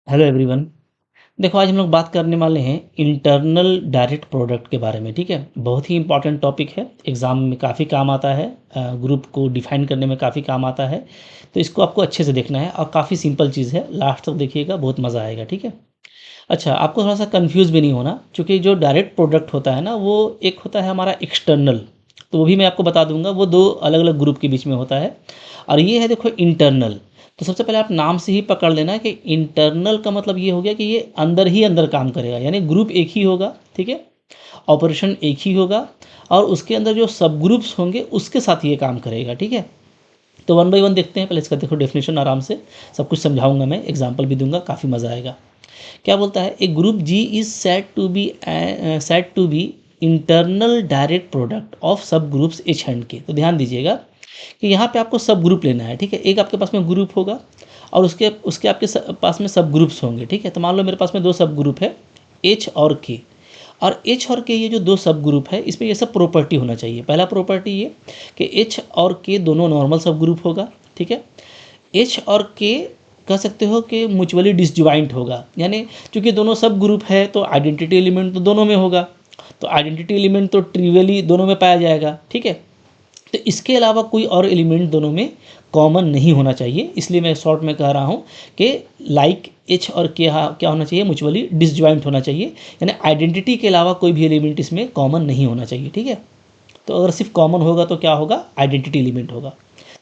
Hello everyone. देखो, आज हम लोग बात करने वाले हैं इंटरनल डायरेक्ट प्रोडक्ट के बारे में। ठीक है, बहुत ही इंपॉर्टेंट टॉपिक है, एग्ज़ाम में काफ़ी काम आता है, ग्रुप को डिफाइन करने में काफ़ी काम आता है। तो इसको आपको अच्छे से देखना है और काफ़ी सिंपल चीज़ है, लास्ट तक देखिएगा, बहुत मज़ा आएगा। ठीक है। अच्छा, आपको थोड़ा सा कंफ्यूज भी नहीं होना, क्योंकि जो डायरेक्ट प्रोडक्ट होता है ना, वो एक होता है हमारा एक्सटर्नल, तो वो भी मैं आपको बता दूंगा, वो दो अलग अलग ग्रुप के बीच में होता है। और ये है देखो इंटरनल। तो सबसे पहले आप नाम से ही पकड़ लेना कि इंटरनल का मतलब ये हो गया कि ये अंदर ही अंदर काम करेगा, यानी ग्रुप एक ही होगा। ठीक है, ऑपरेशन एक ही होगा, और उसके अंदर जो सब ग्रुप्स होंगे उसके साथ ये काम करेगा। ठीक है, तो वन बाई वन देखते हैं। पहले इसका देखो डेफिनेशन आराम से, सब कुछ समझाऊंगा, मैं एग्जाम्पल भी दूंगा, काफ़ी मज़ा आएगा। क्या बोलता है, A group G is set to be internal direct product of subgroups H and K. तो ध्यान दीजिएगा कि यहाँ पे आपको सब ग्रुप लेना है। ठीक है, एक आपके पास में ग्रुप होगा और उसके उसके आपके पास में सब ग्रुप्स होंगे। ठीक है, तो मान लो मेरे पास में दो सब ग्रुप है, एच और के। और एच और के ये जो दो सब ग्रुप है, इसमें ये सब प्रॉपर्टी होना चाहिए। पहला प्रॉपर्टी ये कि एच और के दोनों नॉर्मल सब ग्रुप होगा। ठीक है, एच और के कह सकते हो कि म्यूचुअली डिसजॉइंट होगा, यानी चूंकि दोनों सब ग्रुप है तो आइडेंटिटी एलिमेंट तो दोनों में होगा, तो आइडेंटिटी एलिमेंट तो ट्रिवियली दोनों में पाया जाएगा। ठीक है, तो इसके अलावा कोई और एलिमेंट दोनों में कॉमन नहीं होना चाहिए। इसलिए मैं शॉर्ट में कह रहा हूँ कि लाइक एच और के क्या होना चाहिए, म्यूचुअली डिसजॉइंट होना चाहिए, यानी आइडेंटिटी के अलावा कोई भी एलिमेंट इसमें कॉमन नहीं होना चाहिए। ठीक है, तो अगर सिर्फ कॉमन होगा तो क्या होगा, आइडेंटिटी एलिमेंट होगा।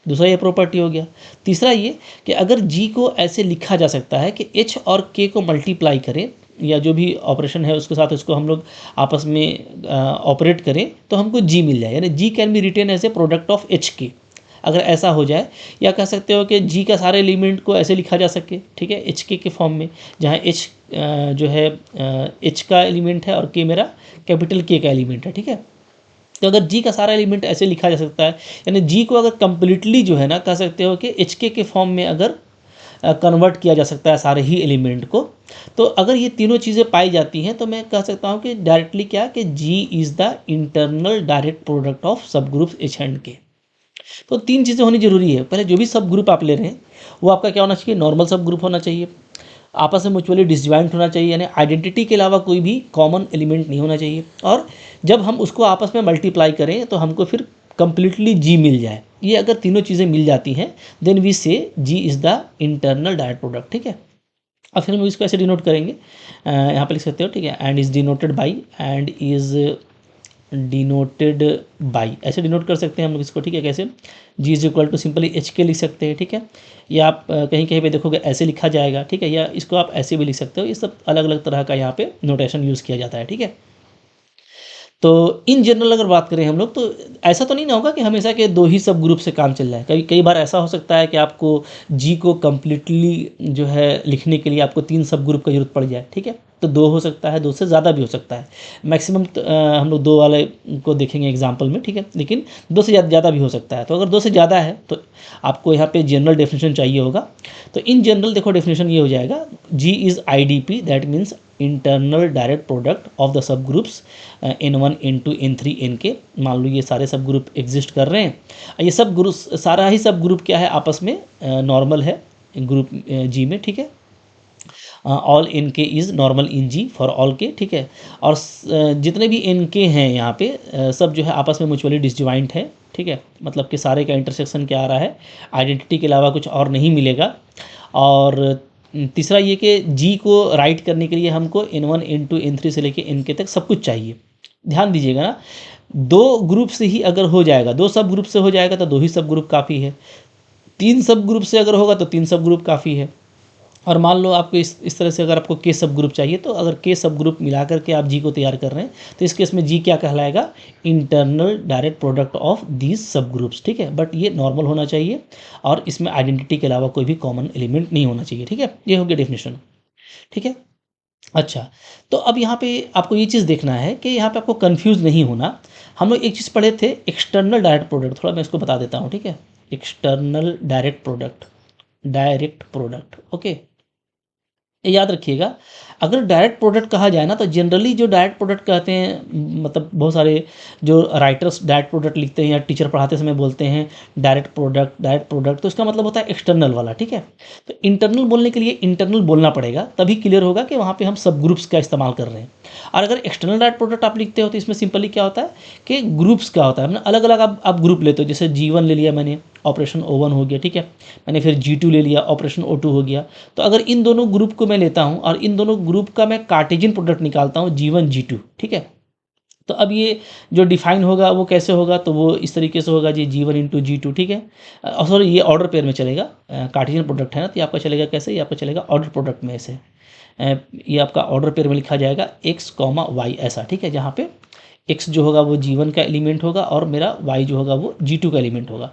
दूसरा ये प्रॉपर्टी हो गया। तीसरा ये कि अगर जी को ऐसे लिखा जा सकता है कि एच और के को मल्टीप्लाई करें, या जो भी ऑपरेशन है उसके साथ उसको हम लोग आपस में ऑपरेट करें, तो हमको जी मिल जाए, यानी G can be written as a product of H K. अगर ऐसा हो जाए, या कह सकते हो कि जी का सारे एलिमेंट को ऐसे लिखा जा सके, ठीक है, एच के फॉर्म में, जहाँ एच जो है एच का एलिमेंट है और के मेरा कैपिटल के का एलिमेंट है। ठीक है, तो अगर जी का सारा एलिमेंट ऐसे लिखा जा सकता है, यानी जी को अगर कंप्लीटली जो है ना, कह सकते हो कि एच के फॉर्म में अगर कन्वर्ट किया जा सकता है सारे ही एलिमेंट को, तो अगर ये तीनों चीज़ें पाई जाती हैं तो मैं कह सकता हूँ कि डायरेक्टली क्या, कि G is the internal direct product of subgroups H and K. तो तीन चीज़ें होनी जरूरी है। पहले जो भी सब ग्रुप आप ले रहे हैं वो आपका क्या होना चाहिए, नॉर्मल सब ग्रुप होना चाहिए, आपस में म्यूचुअली डिसजॉइंट होना चाहिए, यानी आइडेंटिटी के अलावा कोई भी कॉमन एलिमेंट नहीं होना चाहिए, और जब हम उसको आपस में मल्टीप्लाई करें तो हमको फिर कंप्लीटली जी मिल जाए। ये अगर तीनों चीज़ें मिल जाती हैं, then we say G is the internal direct product. ठीक है, और फिर हम इसको ऐसे डिनोट करेंगे, यहाँ पे लिख सकते हो। ठीक है, and is denoted by, and is denoted by, ऐसे डिनोट कर सकते हैं हम लोग इसको। ठीक है, कैसे, G is equal to simply H K लिख सकते हैं। ठीक है, या आप कहीं कहीं पे देखोगे ऐसे लिखा जाएगा। ठीक है, या इसको आप ऐसे भी लिख सकते हो। ये सब अलग अलग तरह का यहाँ पे नोटेशन यूज़ किया जाता है। ठीक है, तो इन जनरल अगर बात करें हम लोग, तो ऐसा तो नहीं ना होगा कि हमेशा के दो ही सब ग्रुप से काम चल रहा है। कई कई बार ऐसा हो सकता है कि आपको जी को कम्प्लीटली जो है लिखने के लिए आपको तीन सब ग्रुप का जरूरत पड़ जाए। ठीक है, तो दो हो सकता है, दो से ज़्यादा भी हो सकता है। मैक्सिमम हम लोग दो वाले को देखेंगे एग्जाम्पल में। ठीक है, लेकिन दो से ज़्यादा भी हो सकता है। तो अगर दो से ज़्यादा है तो आपको यहाँ पे जनरल डेफिनेशन चाहिए होगा। तो इन जनरल देखो डेफिनेशन ये हो जाएगा, G is I D P, that means internal direct product of the subgroups N1 N2 N3 N के। मान लो ये सारे सब ग्रुप एग्जिस्ट कर रहे हैं, ये सब ग्रुप, सारा ही सब ग्रुप क्या है, आपस में नॉर्मल है ग्रुप जी में। ठीक है, all N K is normal in G for all K. ठीक है, और जितने भी एन के हैं यहाँ पे सब जो है आपस में म्यूचुअली डिसजॉइंट है। ठीक है, मतलब कि सारे का इंटरसेक्शन क्या आ रहा है, आइडेंटिटी के अलावा कुछ और नहीं मिलेगा। और तीसरा ये कि जी को राइट करने के लिए हमको N1 N2 N3 से लेके N के तक सब कुछ चाहिए। ध्यान दीजिएगा ना, दो ग्रुप से ही अगर हो जाएगा, दो सब ग्रुप से हो जाएगा तो दो ही सब ग्रुप काफ़ी है, तीन सब ग्रुप से अगर होगा तो तीन सब ग्रुप काफ़ी है। और मान लो आपको इस तरह से अगर आपको के सब ग्रुप चाहिए, तो अगर के सब ग्रुप मिला करके आप जी को तैयार कर रहे हैं, तो इस केस में जी क्या कहलाएगा, internal direct product of these sub groups. ठीक है, बट ये नॉर्मल होना चाहिए और इसमें आइडेंटिटी के अलावा कोई भी कॉमन एलिमेंट नहीं होना चाहिए। ठीक है, ये हो गया डेफिनेशन। ठीक है, अच्छा, तो अब यहाँ पे आपको ये चीज़ देखना है कि यहाँ पे आपको कंफ्यूज नहीं होना। हम लोग एक चीज़ पढ़े थे, एक्सटर्नल डायरेक्ट प्रोडक्ट, थोड़ा मैं इसको बता देता हूँ। ठीक है, external direct product, direct product, okay. ये याद रखिएगा। अगर डायरेक्ट प्रोडक्ट कहा जाए ना तो जनरली जो डायरेक्ट प्रोडक्ट कहते हैं, मतलब बहुत सारे जो राइटर्स डायरेक्ट प्रोडक्ट लिखते हैं या टीचर पढ़ाते समय बोलते हैं डायरेक्ट प्रोडक्ट, तो इसका मतलब होता है एक्सटर्नल वाला, ठीक है। तो इंटरनल बोलने के लिए इंटरनल बोलना पड़ेगा, तभी क्लियर होगा कि वहाँ पे हम सब ग्रुप्स का इस्तेमाल कर रहे हैं। और अगर एक्सटर्नल डायरेक्ट प्रोडक्ट आप लिखते हो तो इसमें सिंपली क्या होता है कि ग्रुप्स का होता है, मतलब अलग अलग आप ग्रुप लेते हो। जैसे G1 ले लिया मैंने, ऑपरेशन O1 हो गया, ठीक है। मैंने फिर G2 ले लिया, ऑपरेशन O2 हो गया। तो अगर इन दोनों ग्रुप को मैं लेता हूँ और इन दोनों ग्रुप का मैं कार्टेशियन प्रोडक्ट निकालता हूँ G1 G2, ठीक है। तो अब ये जो डिफाइन होगा वो कैसे होगा, तो वो इस तरीके से होगा जी G1 इंटू G2, ठीक है। सॉरी, ये ऑर्डर पेयर में चलेगा, कार्टेशियन प्रोडक्ट है ना, तो ये आपका चलेगा कैसे, ये आपका चलेगा ऑर्डर प्रोडक्ट में ऐसे। ये आपका ऑर्डर पेयर में लिखा जाएगा x, y ऐसा, ठीक है। जहाँ पे x जो होगा वो G1 का एलिमेंट होगा और मेरा y जो होगा वो G2 का एलिमेंट होगा।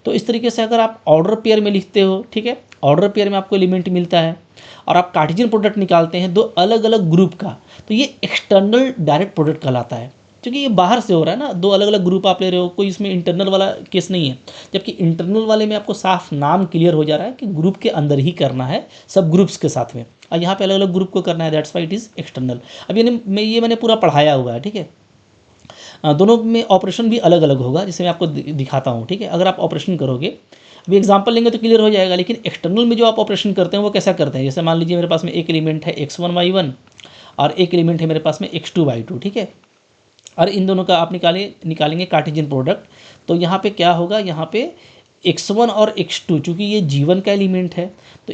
तो इस तरीके से अगर आप ऑर्डर पेयर में लिखते हो, ठीक है, ऑर्डर पेयर में आपको एलिमेंट मिलता है और आप कार्टेशियन प्रोडक्ट निकालते हैं दो अलग अलग ग्रुप का, तो ये एक्सटर्नल डायरेक्ट प्रोडक्ट कहलाता है। क्योंकि ये बाहर से हो रहा है ना, दो अलग अलग ग्रुप आप ले रहे हो, कोई इसमें इंटरनल वाला केस नहीं है। जबकि इंटरनल वाले में आपको साफ नाम क्लियर हो जा रहा है कि ग्रुप के अंदर ही करना है, सब ग्रुप्स के साथ में, और यहाँ पे अलग अलग ग्रुप को करना है, that's why it is external. अब ये मैंने पूरा पढ़ाया हुआ है, ठीक है। दोनों में ऑपरेशन भी अलग अलग होगा, जिसे मैं आपको दिखाता हूँ, ठीक है। अगर आप ऑपरेशन करोगे, अभी एग्जांपल लेंगे तो क्लियर हो जाएगा, लेकिन एक्सटर्नल में जो आप ऑपरेशन करते हैं वो कैसा करते हैं। जैसे मान लीजिए मेरे पास में एक एलिमेंट है x1 y1 और एक एलिमेंट है मेरे पास में x2 y2, ठीक है। और इन दोनों का आप निकालेंगे कार्टेशियन प्रोडक्ट। तो यहाँ पे क्या होगा, यहाँ पे x1 और x2, चूँकि ये G1 का एलिमेंट है तो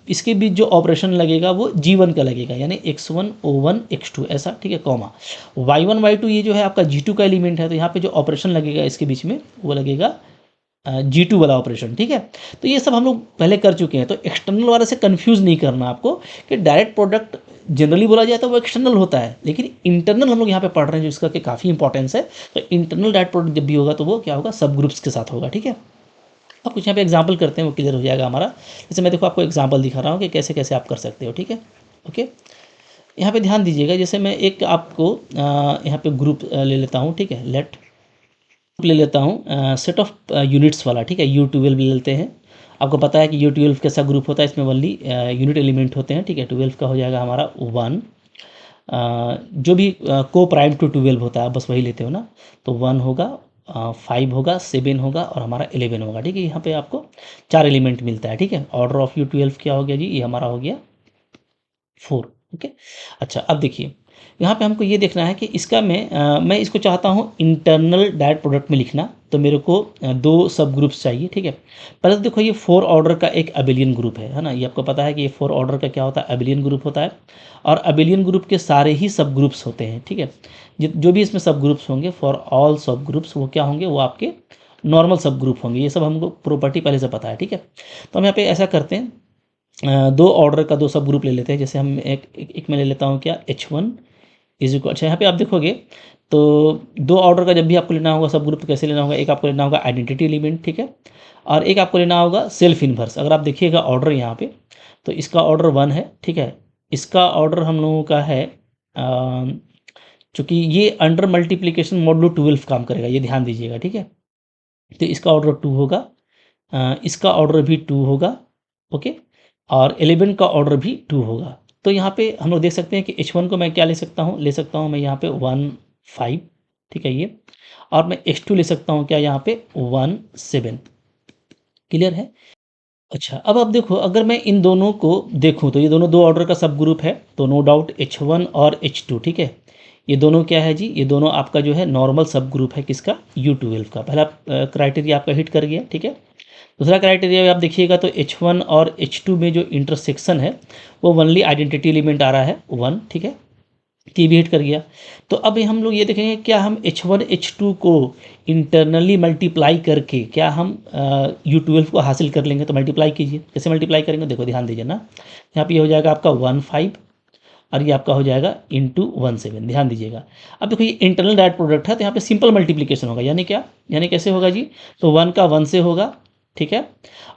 इसके बीच जो ऑपरेशन लगेगा वो G1 का लगेगा, यानी x1 O1 x2 ऐसा, ठीक है, कॉमा y1 y2 ये जो है आपका G2 का एलिमेंट है, तो यहाँ पे जो ऑपरेशन लगेगा इसके बीच में वो लगेगा G2 वाला ऑपरेशन, ठीक है। तो ये सब हम लोग पहले कर चुके हैं, तो एक्सटर्नल वाले से कंफ्यूज नहीं करना आपको कि डायरेक्ट प्रोडक्ट जनरली बोला जाए तो वो एक्सटर्नल होता है, लेकिन इंटरनल हम लोग यहाँ पे पढ़ रहे हैं जिसका कि काफ़ी इंपॉर्टेंस है। तो इंटरनल डायरेक्ट प्रोडक्ट जब भी होगा तो वो क्या होगा, सब ग्रुप्स के साथ होगा, ठीक है। अब कुछ यहाँ पे एग्जाम्पल करते हैं, वो क्लियर हो जाएगा हमारा। जैसे मैं देखो आपको एग्जाम्पल दिखा रहा हूँ कि कैसे कैसे आप कर सकते हो, ठीक है। ओके, यहाँ पे ध्यान दीजिएगा। जैसे मैं एक आपको यहाँ पे ग्रुप ले लेता हूँ, ठीक है, ले लेता हूँ सेट ऑफ यूनिट्स वाला, ठीक है, U12 ले लेते हैं। आपको पता है कि U12 कैसा ग्रुप होता है, इसमें ओनली यूनिट एलिमेंट होते हैं, ठीक है। 12 का हो जाएगा हमारा 1, जो भी को प्राइम टू 12 होता है बस वही लेते हो ना, तो 1 होगा, 5 होगा, 7 होगा और हमारा 11 होगा, ठीक है। यहाँ पे आपको 4 एलिमेंट मिलता है, ठीक है। ऑर्डर ऑफ U12 क्या हो गया जी, ये हमारा हो गया 4, ओके। अच्छा, अब देखिए यहाँ पे हमको ये देखना है कि इसका मैं इसको चाहता हूँ इंटरनल डायरेक्ट प्रोडक्ट में लिखना, तो मेरे को दो सब ग्रुप्स चाहिए, ठीक है। पहले तो देखो ये 4 ऑर्डर का एक अबेलियन ग्रुप है ना, ये आपको पता है कि ये 4 ऑर्डर का क्या होता है, अबेलियन ग्रुप होता है। और अबेलियन ग्रुप के सारे ही सब ग्रुप्स होते हैं, ठीक है। जो भी इसमें सब ग्रुप्स होंगे, फॉर ऑल सब ग्रुप्स, वो क्या होंगे, वो आपके नॉर्मल सब ग्रुप होंगे। ये सब हमको प्रॉपर्टी पहले से पता है, ठीक है। तो हम यहाँ पे ऐसा करते हैं, दो ऑर्डर का दो सब ग्रुप ले लेते हैं। जैसे हम एक में ले लेता हूँ क्या, H1 इज इक्वल, अच्छा यहाँ पे आप देखोगे तो दो ऑर्डर का जब भी आपको लेना होगा सब ग्रुप कैसे लेना होगा, एक आपको लेना होगा आइडेंटिटी एलिमेंट, ठीक है, और एक आपको लेना होगा सेल्फ इन्वर्स। अगर आप देखिएगा ऑर्डर यहाँ पे, तो इसका ऑर्डर 1 है, ठीक है। इसका ऑर्डर हम लोगों का है, चूँकि ये अंडर मल्टीप्लिकेशन मॉडुलो 12 काम करेगा, ये ध्यान दीजिएगा, ठीक है। तो इसका ऑर्डर 2 होगा, इसका ऑर्डर भी 2 होगा, ओके, और 11 का ऑर्डर भी 2 होगा। तो यहाँ पे हम लोग देख सकते हैं कि H1 को मैं क्या ले सकता हूँ मैं यहाँ पे 1 5, ठीक है ये, और मैं H2 ले सकता हूँ क्या यहाँ पे 1 7, क्लियर है। अच्छा, अब आप देखो अगर मैं इन दोनों को देखूँ तो ये दोनों दो ऑर्डर का सब ग्रुप है, तो नो डाउट H1 और H2, ठीक है। ये दोनों क्या है जी, ये दोनों आपका जो है नॉर्मल सब ग्रुप है, किसका, U12 का। पहला क्राइटेरिया आपका हिट कर गया, ठीक है। दूसरा क्राइटेरिया आप देखिएगा तो H1 और H2 में जो इंटरसेक्शन है वो ओनली आइडेंटिटी एलिमेंट आ रहा है 1, ठीक है, ये भी हिट कर गया। तो अब हम लोग ये देखेंगे क्या हम H1 H2 को इंटरनली मल्टीप्लाई करके क्या हम U12 को हासिल कर लेंगे। तो मल्टीप्लाई कीजिए, कैसे मल्टीप्लाई करेंगे, देखो ध्यान दीजिए ना, यहाँ पे ये हो जाएगा आपका 1 5 और ये आपका हो जाएगा इंटू 1 7, ध्यान दीजिएगा। अब देखो ये इंटरनल डायरेक्ट प्रोडक्ट है, तो यहाँ पे सिंपल मल्टीप्लिकेशन होगा, यानी क्या, यानी कैसे होगा जी, तो 1 का 1 से होगा, ठीक है।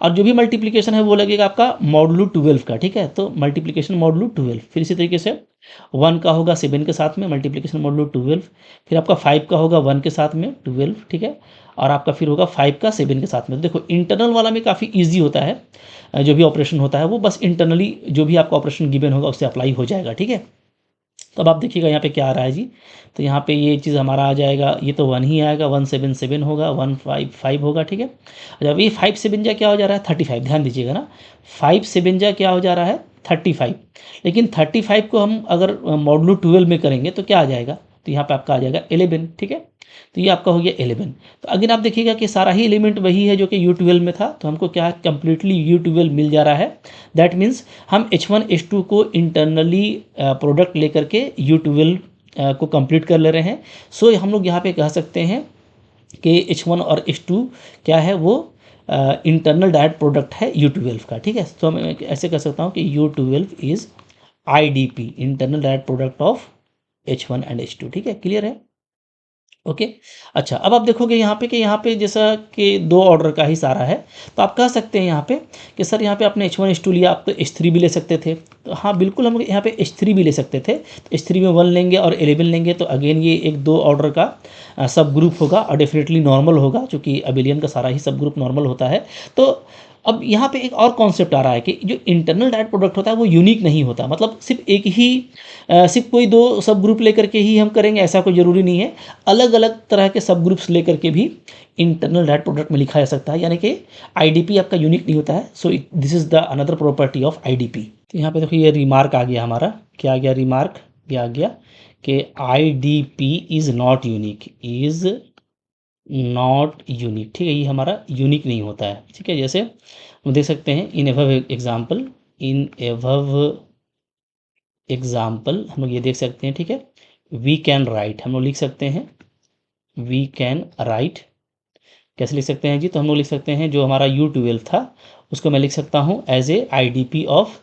और जो भी मल्टीप्लिकेशन है वो लगेगा आपका मॉडुलो 12 का, ठीक है। तो मल्टीप्लिकेशन मॉडुलो 12, फिर इसी तरीके से 1 का होगा 7 के साथ में मल्टीप्लिकेशन मॉडुलो 12, फिर आपका 5 का होगा 1 के साथ में 12, ठीक है। और आपका फिर होगा 5 का 7 के साथ में। तो देखो इंटरनल वाला में काफ़ी ईजी होता है, जो भी ऑपरेशन होता है वो बस इंटरनली जो भी आपका ऑपरेशन गिवन होगा उससे अप्लाई हो जाएगा, ठीक है। तो अब आप देखिएगा यहाँ पे क्या आ रहा है जी। तो यहाँ पे ये चीज़ हमारा आ जाएगा, ये तो 1 ही आएगा, 177 होगा, 155 होगा, ठीक है। जब ये 5 7 जा क्या हो जा रहा है 35, ध्यान दीजिएगा ना, 5 7 जा क्या हो जा रहा है 35। लेकिन 35 को हम अगर मॉडुलो 12 में करेंगे तो क्या आ जाएगा, तो यहाँ पे आपका आ जाएगा 11, ठीक है। तो ये आपका हो गया 11। तो अगेन आप देखिएगा कि सारा ही एलिमेंट वही है जो कि U12 में था, तो हमको क्या कंप्लीटली U12 मिल जा रहा है। दैट मीन्स हम H1 H2 को इंटरनली प्रोडक्ट लेकर के U12 को कंप्लीट कर ले रहे हैं। सो हम लोग यहाँ पे कह सकते हैं कि H1 और H2 क्या है, वो इंटरनल डायरेक्ट प्रोडक्ट है U12 का, ठीक है। तो मैं ऐसे कह सकता हूँ कि U12 is IDP, internal direct product of H1 and H2, ठीक है। क्लियर है, ओके। अच्छा, अब आप देखोगे यहाँ पे कि यहाँ पे जैसा कि 2 ऑर्डर का ही सारा है, तो आप कह सकते हैं यहाँ पे कि सर यहाँ पे आपने H1 H2 लिया, आप तो H3 भी ले सकते थे। तो हाँ बिल्कुल, हम यहाँ पे H3 भी ले सकते थे। तो H3 में 1 लेंगे और 11 लेंगे, तो अगेन ये एक 2 ऑर्डर का सब ग्रुप होगा और डेफिनेटली नॉर्मल होगा, चूँकि अबेलियन का सारा ही सब ग्रुप नॉर्मल होता है। तो अब यहाँ पे एक और कॉन्सेप्ट आ रहा है कि जो इंटरनल डायरेक्ट प्रोडक्ट होता है वो यूनिक नहीं होता, मतलब सिर्फ एक ही सिर्फ कोई 2 सब ग्रुप लेकर के ही हम करेंगे ऐसा कोई ज़रूरी नहीं है। अलग अलग तरह के सब ग्रुप्स लेकर के भी इंटरनल डायरेक्ट प्रोडक्ट में लिखा जा सकता है, यानी कि आईडीपी आपका यूनिक नहीं होता है। So this is the another property of IDP. तो यहाँ पे देखो ये रिमार्क आ गया हमारा, क्या आ गया रिमार्क, ये आ गया कि IDP is not unique, is not unique, ठीक है। ये हमारा यूनिक नहीं होता है, ठीक है। जैसे हम देख सकते हैं इन एवव एग्जाम्पल, इन एवव एग्जाम्पल हम लोग ये देख सकते हैं, ठीक है। वी कैन राइट, हम लोग लिख सकते हैं वी कैन राइट, कैसे लिख सकते हैं जी, तो हम लोग लिख सकते हैं जो हमारा U12 था उसको मैं लिख सकता हूँ as a IDP of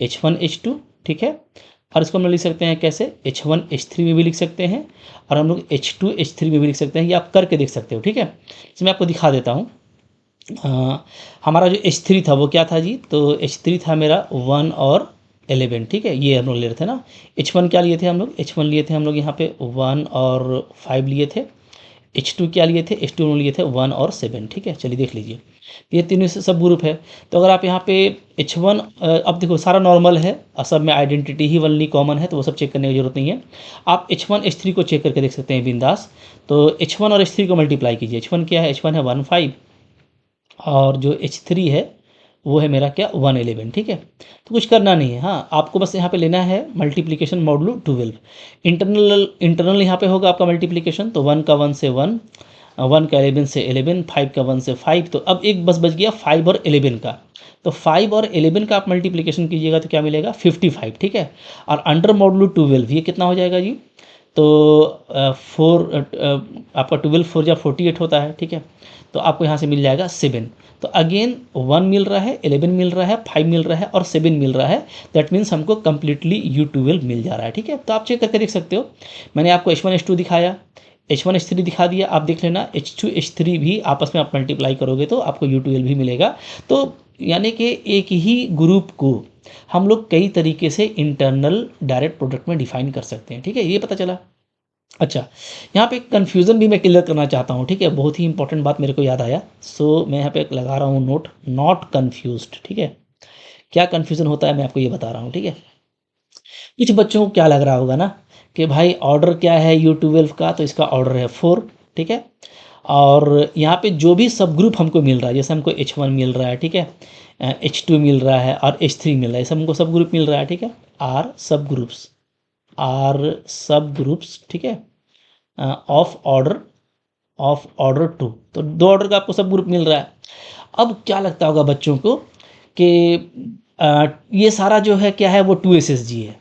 H1 H2, ठीक है। और इसको हम लोग लिख सकते हैं कैसे, H1 H3 में भी लिख सकते हैं और हम लोग H2 H3 में भी लिख सकते हैं। ये आप करके देख सकते हो, ठीक है। इसमें मैं आपको दिखा देता हूँ। हमारा जो H3 था वो क्या था जी, तो H3 था मेरा 1 और 11, ठीक है। ये हम लोग ले रहे थे ना। H1 क्या लिए थे हम लोग, H1 लिए थे हम लोग यहाँ पे 1 और 5 लिए थे। H2 क्या लिए थे, H2 में लिए थे 1 और 7, ठीक है। चलिए देख लीजिए, ये तीनों से सब ग्रुप है। तो अगर आप यहाँ पे H1 अब देखो सारा नॉर्मल है और सब में आइडेंटिटी ही वनली कॉमन है, तो वो सब चेक करने की जरूरत नहीं है। आप H1 H3 को चेक करके देख सकते हैं बिंदास। तो H1 और H3 को मल्टीप्लाई कीजिए। H1 क्या है, H1 है 1 5 और जो H3 है वो है मेरा क्या 1 11, ठीक है। तो कुछ करना नहीं है, हाँ आपको बस यहाँ पे लेना है मल्टीप्लिकेशन मॉडुलो 12। इंटरनल यहाँ पे होगा आपका मल्टीप्लिकेशन, तो 1 का 1 से 1, 1 का 11 से 11, 5 का 1 से 5। तो अब एक बस बच गया 5 और 11 का। तो 5 और 11 का आप मल्टीप्लिकेशन कीजिएगा तो क्या मिलेगा 55, ठीक है। और अंडर मॉडुलो 12 ये कितना हो जाएगा जी, तो 4 आपका 12 4 या 48 होता है, ठीक है। तो आपको यहाँ से मिल जाएगा 7। तो अगेन 1 मिल रहा है, 11 मिल रहा है, 5 मिल रहा है और 7 मिल रहा है। दैट मीन्स हमको कंप्लीटली U12 मिल जा रहा है, ठीक है। तो आप चेक करके देख सकते हो। मैंने आपको H1 H2 दिखाया, H1 H3 दिखा दिया, आप देख लेना H2 H3 भी आपस में आप मल्टीप्लाई करोगे तो आपको U12 भी मिलेगा। तो यानी कि एक ही ग्रुप को हम लोग कई तरीके से इंटरनल डायरेक्ट प्रोडक्ट में डिफाइन कर सकते हैं, ठीक है। ये पता चला। अच्छा, यहाँ पे कन्फ्यूज़न भी मैं क्लियर करना चाहता हूँ, ठीक है। बहुत ही इंपॉर्टेंट बात मेरे को याद आया, सो मैं यहाँ पे लगा रहा हूँ नोट, नॉट कन्फ्यूज्ड, ठीक है। क्या कन्फ्यूज़न होता है मैं आपको ये बता रहा हूँ, ठीक है। कुछ बच्चों को क्या लग रहा होगा ना कि भाई ऑर्डर क्या है U12 का, तो इसका ऑर्डर है 4, ठीक है। और यहाँ पे जो भी सब ग्रुप हमको मिल रहा है, जैसे हमको H1 मिल रहा है, ठीक है, H2 मिल रहा है और H3 मिल रहा है, सब हमको सब ग्रुप मिल रहा है, ठीक है। आर सब ग्रुप्स, आर सब ग्रुप्स, ठीक है, ऑफ ऑर्डर 2। तो 2 ऑर्डर का आपको सब ग्रुप मिल रहा है। अब क्या लगता होगा बच्चों को कि ये सारा जो है क्या है, वो 2 SSG है।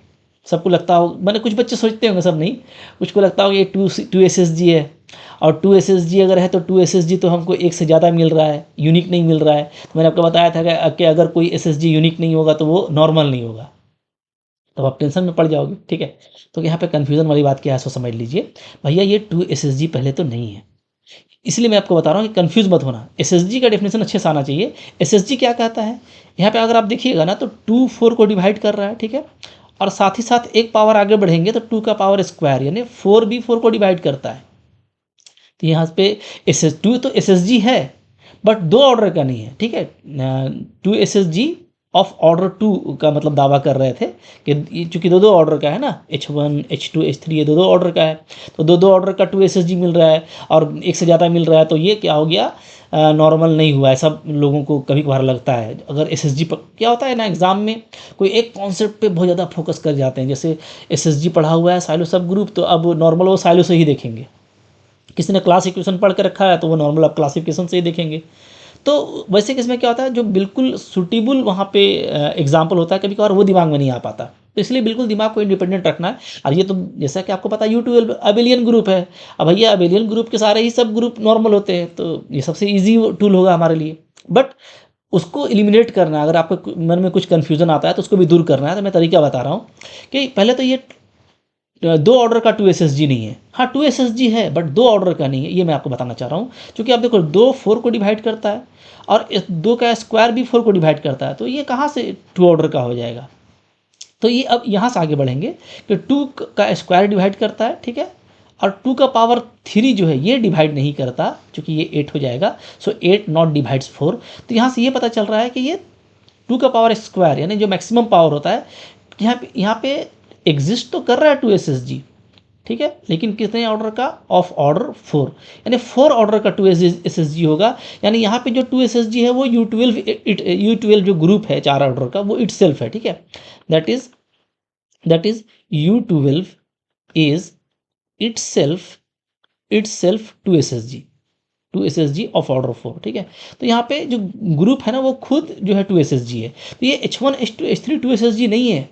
सबको लगता हो, मैंने कुछ बच्चे सोचते होंगे, सब नहीं, कुछ को लगता होगा ये 2 SSG है। और 2 SSG अगर है तो 2 SSG तो हमको एक से ज़्यादा मिल रहा है, यूनिक नहीं मिल रहा है। तो मैंने आपको बताया था कि अगर कोई SSG यूनिक नहीं होगा तो वो नॉर्मल नहीं होगा, तो आप टेंशन में पड़ जाओगे, ठीक है। तो यहाँ पे कन्फ्यूज़न वाली बात क्या है सो समझ लीजिए। भैया ये 2 SSG पहले तो नहीं है, इसलिए मैं आपको बता रहा हूँ कि कन्फ्यूज़ मत होना। एसएसजी का डेफिनेशन अच्छे से आना चाहिए। एसएसजी क्या कहता है? यहाँ पे अगर आप देखिएगा ना तो 2 4 को डिवाइड कर रहा है, ठीक है? और साथ ही साथ एक पावर आगे बढ़ेंगे तो 2 का पावर स्क्वायर यानी 4 भी 4 को डिवाइड करता है। तो यहाँ पे SS2 तो एसएसजी है, बट 2 ऑर्डर का नहीं है, ठीक है? 2 एसएसजी ऑफ ऑर्डर 2 का मतलब दावा कर रहे थे कि चूँकि 2-2 ऑर्डर का है ना, H1 H2 H3 ये 2-2 ऑर्डर का है, तो 2-2 ऑर्डर का 2 एसएसजी मिल रहा है और एक से ज़्यादा मिल रहा है, तो ये क्या हो गया, नॉर्मल नहीं हुआ। ऐसा लोगों को कभी कभार लगता है। अगर एसएसजी पर क्या होता है ना, एग्ज़ाम में कोई एक कॉन्सेप्ट पे बहुत ज़्यादा फोकस कर जाते हैं, जैसे एसएसजी पढ़ा हुआ है साइलो सब ग्रुप, तो अब नॉर्मल वो साइलो से ही देखेंगे। किसी ने क्लास इक्वेशन पढ़ के रखा है तो वो नॉर्मल आप क्लास इक्वेशन से ही देखेंगे। तो वैसे केस में क्या होता है, जो बिल्कुल सूटेबल वहाँ पे एग्जाम्पल होता है, कभी कभार वो दिमाग में नहीं आ पाता। तो इसलिए बिल्कुल दिमाग को इंडिपेंडेंट रखना है। और ये तो जैसा कि आपको पता है U12 अबेलियन ग्रुप है। अब भैया अबेलियन ग्रुप के सारे ही सब ग्रुप नॉर्मल होते हैं, तो ये सबसे ईजी टूल होगा हमारे लिए। बट उसको एलिमिनेट करना है, अगर आपके मन में कुछ कन्फ्यूजन आता है तो उसको भी दूर करना है। तो मैं तरीका बता रहा हूँ कि पहले तो ये 2 ऑर्डर का 2 एसएसजी नहीं है। हाँ 2 एसएसजी है बट 2 ऑर्डर का नहीं है, ये मैं आपको बताना चाह रहा हूँ। क्योंकि आप देखो 2 4 को डिवाइड करता है और 2 का स्क्वायर भी 4 को डिवाइड करता है, तो ये कहाँ से 2 ऑर्डर का हो जाएगा? तो ये अब यहाँ से आगे बढ़ेंगे कि 2 का स्क्वायर डिवाइड करता है, ठीक है? और 2 का पावर 3 जो है ये डिवाइड नहीं करता, क्योंकि ये 8 हो जाएगा। सो 8 नॉट डिवाइड्स 4। तो यहाँ से ये पता चल रहा है कि ये 2 का पावर स्क्वायर यानी जो मैक्सिमम पावर होता है, यहाँ पे एग्जिस्ट तो कर रहा है 2 एसएसजी, ठीक है? लेकिन कितने ऑर्डर का? ऑफ ऑर्डर 4, यानी 4 ऑर्डर का 2 एसएसजी होगा। यानी यहाँ पे जो 2 एसएसजी है वो U12 जो ग्रुप है 4 ऑर्डर का, वो इटसेल्फ है, ठीक है? That is U12 is itself 2 SSG of order 4, ठीक है? तो यहाँ पे जो ग्रुप है ना वो खुद जो है 2 एसएसजी है। तो ये H1 H2 H3 2 एसएसजी नहीं है,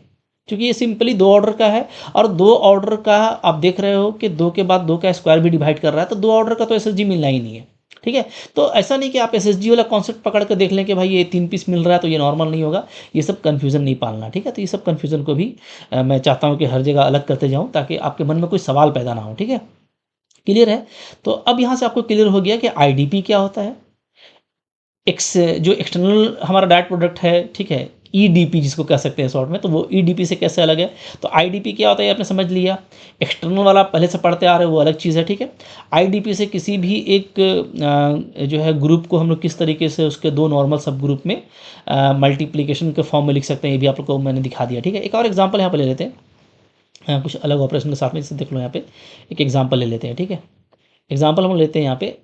क्योंकि ये सिंपली 2 ऑर्डर का है। और 2 ऑर्डर का आप देख रहे हो कि 2 के बाद 2 का स्क्वायर भी डिवाइड कर रहा है, तो 2 ऑर्डर का तो एसएसजी मिलना ही नहीं है, ठीक है? तो ऐसा नहीं कि आप एसएसजी वाला कॉन्सेप्ट पकड़ कर देख लें कि भाई ये 3 पीस मिल रहा है तो ये नॉर्मल नहीं होगा। ये सब कन्फ्यूज़न नहीं पालना, ठीक है? तो ये सब कन्फ्यूज़न को भी मैं चाहता हूँ कि हर जगह अलग करते जाऊँ, ताकि आपके मन में कोई सवाल पैदा ना हो, ठीक है? क्लियर है? तो अब यहाँ से आपको क्लियर हो गया कि आईडीपी क्या होता है। जो एक्सटर्नल हमारा डायरेक्ट प्रोडक्ट है, ठीक है? ईडीपी जिसको कह सकते हैं शॉर्ट में, तो वो ईडीपी से कैसे अलग है। तो आईडीपी क्या होता है ये आपने समझ लिया। एक्सटर्नल वाला पहले से पढ़ते आ रहे हैं, वो अलग चीज़ है, ठीक है? आईडीपी से किसी भी एक जो है ग्रुप को हम लोग किस तरीके से उसके 2 नॉर्मल सब ग्रुप में मल्टीप्लिकेशन के फॉर्म में लिख सकते हैं, ये भी आप लोग को मैंने दिखा दिया, ठीक है? एक और एग्जाम्पल यहाँ पर ले लेते हैं, कुछ अलग ऑपरेशन के साथ में। जैसे देख लो यहाँ पे एक एग्जाम्पल ले लेते हैं, ठीक है? एग्जाम्पल हम लेते हैं यहाँ पे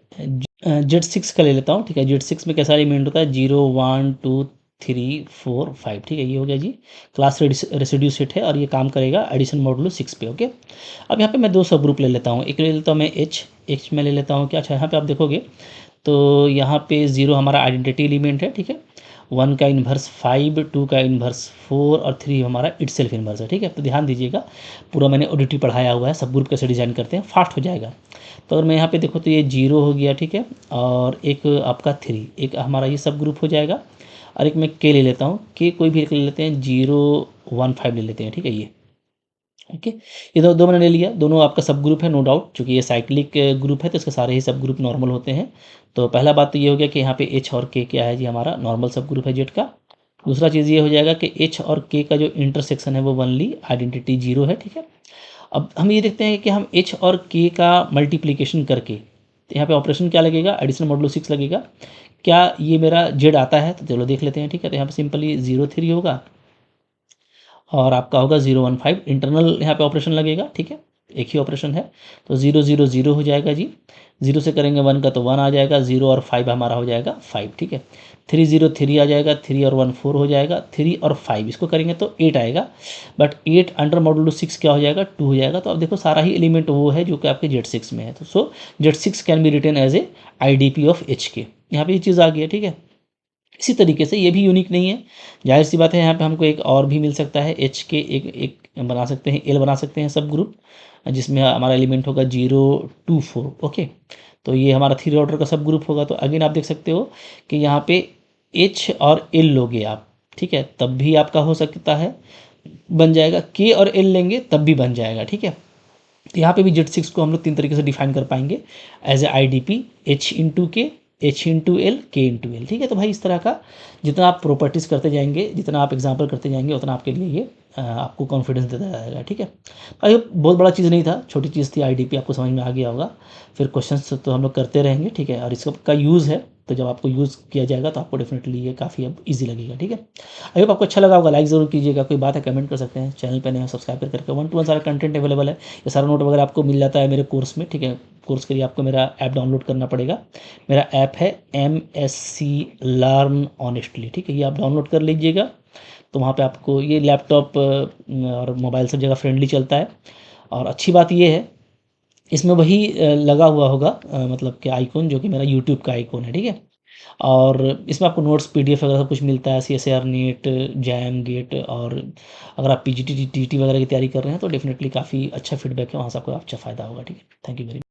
Z6 का ले लेता हूँ, ठीक है? Z6 में कैसा एलिमेंट होता है? 0 1 2 3 4 5, ठीक है? ये हो गया जी, क्लास रेसिड्यू सेट है और ये काम करेगा एडिशन मॉडुलो 6 पे, ओके? अब यहाँ पे मैं 2 सब ग्रुप ले लेता हूँ। एक ले लेता हूँ मैं H में ले लेता हूँ क्या? अच्छा, यहाँ पे आप देखोगे तो यहाँ पे 0 हमारा आइडेंटिटी एलिमेंट है, ठीक है? 1 का इन्वर्स 5, 2 का इन्वर्स 4 और 3 हमारा इटसेल्फ इन्वर्स है, ठीक है? तो ध्यान दीजिएगा, पूरा मैंने ओडीटी पढ़ाया हुआ है, सब ग्रुप कैसे डिज़ाइन करते हैं, फास्ट हो जाएगा। तो अगर मैं यहाँ पे देखो तो ये 0 हो गया, ठीक है? और एक आपका 3, एक हमारा ये सब ग्रुप हो जाएगा। और एक मैं के ले लेता हूँ, के कोई भी एक ले लेते हैं, 0 1 5 ले लेते हैं, ठीक है? ये ओके, ये दो मैंने ले लिया, दोनों आपका सब ग्रुप है नो डाउट, क्योंकि ये साइक्लिक ग्रुप है तो इसके सारे ही सब ग्रुप नॉर्मल होते हैं। तो पहला बात तो ये हो गया कि यहाँ पे एच और के क्या है जी, हमारा नॉर्मल सब ग्रुप है जेड का। दूसरा चीज़ ये हो जाएगा कि एच और के का जो इंटरसेक्शन है वो वनली आइडेंटिटी 0 है, ठीक है? अब हम ये देखते हैं कि हम एच और के का मल्टीप्लिकेशन करके, तो यहाँ पे ऑपरेशन क्या लगेगा? एडिशन मॉडुलो 6 लगेगा। क्या ये मेरा जेड आता है? तो चलो देख लेते हैं, ठीक है? तो यहाँ पे सिंपली 0 3 होगा और आपका होगा 0 1 5, इंटरनल यहाँ पे ऑपरेशन लगेगा, ठीक है? एक ही ऑपरेशन है, तो 0 0 0 हो जाएगा जी। 0 से करेंगे 1 का तो 1 आ जाएगा, 0 और 5 हमारा हो जाएगा 5, ठीक है? 3 0 3 आ जाएगा, 3 और 1 4 हो जाएगा, 3 और 5 इसको करेंगे तो 8 आएगा। बट 8 अंडर मॉडुलो 6 क्या हो जाएगा? 2 हो जाएगा। तो अब देखो सारा ही एलिमेंट वो है जो कि आपके Z6 में है। तो so Z6 can be written as a IDP of HK। यहाँ पे ये चीज़ आ गई है, ठीक है? इसी तरीके से ये भी यूनिक नहीं है, जाहिर सी बात है। यहाँ पे हमको एक और भी मिल सकता है, एच के एक बना सकते हैं, एल बना सकते हैं सब ग्रुप, जिसमें हमारा एलिमेंट होगा 0 2 4, ओके? तो ये हमारा 3 ऑर्डर का सब ग्रुप होगा। तो अगेन आप देख सकते हो कि यहाँ पे एच और एल लोगे आप, ठीक है? तब भी आपका हो सकता है बन जाएगा, के और एल लेंगे तब भी बन जाएगा, ठीक है? तो यहाँ पे भी Z6 को हम लोग 3 तरीके से डिफाइन कर पाएंगे, as a IDP, H/K, H/L, K/L, ठीक है। तो भाई इस तरह का जितना आप प्रॉपर्टीज़ करते जाएंगे, जितना आप एग्जाम्पल करते जाएंगे, उतना आपके लिए ये आपको कॉन्फिडेंस देता जाएगा, ठीक है। भाई बहुत बड़ा चीज़ नहीं था, छोटी चीज़ थी, IDP आपको समझ में आ गया होगा। फिर क्वेश्चन तो हम लोग करते रहेंगे, ठीक है। और इसका यूज़ है, तो जब आपको यूज़ किया जाएगा तो आपको डेफिनेटली ये काफ़ी अब ईजी लगेगा, ठीक है। आई होप आपको अच्छा लगा होगा, लाइक ज़रूर कीजिएगा, कोई बात है कमेंट कर सकते हैं, चैनल पे नए हो सब्सक्राइब करके 1-to-1 सारा कंटेंट अवेलेबल है। ये सारा नोट वगैरह आपको मिल जाता है मेरे कोर्स में, ठीक है। कोर्स के लिए आपको मेरा ऐप डाउनलोड करना पड़ेगा। मेरा ऐप है MSc लर्न ऑनेस्टली, ठीक है। ये आप डाउनलोड कर लीजिएगा, तो वहाँ पे आपको ये लैपटॉप और मोबाइल सब जगह फ्रेंडली चलता है। और अच्छी बात ये है, इसमें वही लगा हुआ होगा मतलब कि आइकॉन, जो कि मेरा यूट्यूब का आइकॉन है, ठीक है। और इसमें आपको नोट्स, PDF वगैरह सब कुछ मिलता है, CSIR, नीट, जैम, गेट। और अगर आप PGT, TTT वगैरह की तैयारी कर रहे हैं तो डेफिनेटली काफ़ी अच्छा फीडबैक है, वहाँ से आपको अच्छा फ़ायदा होगा, ठीक है। Thank you very much.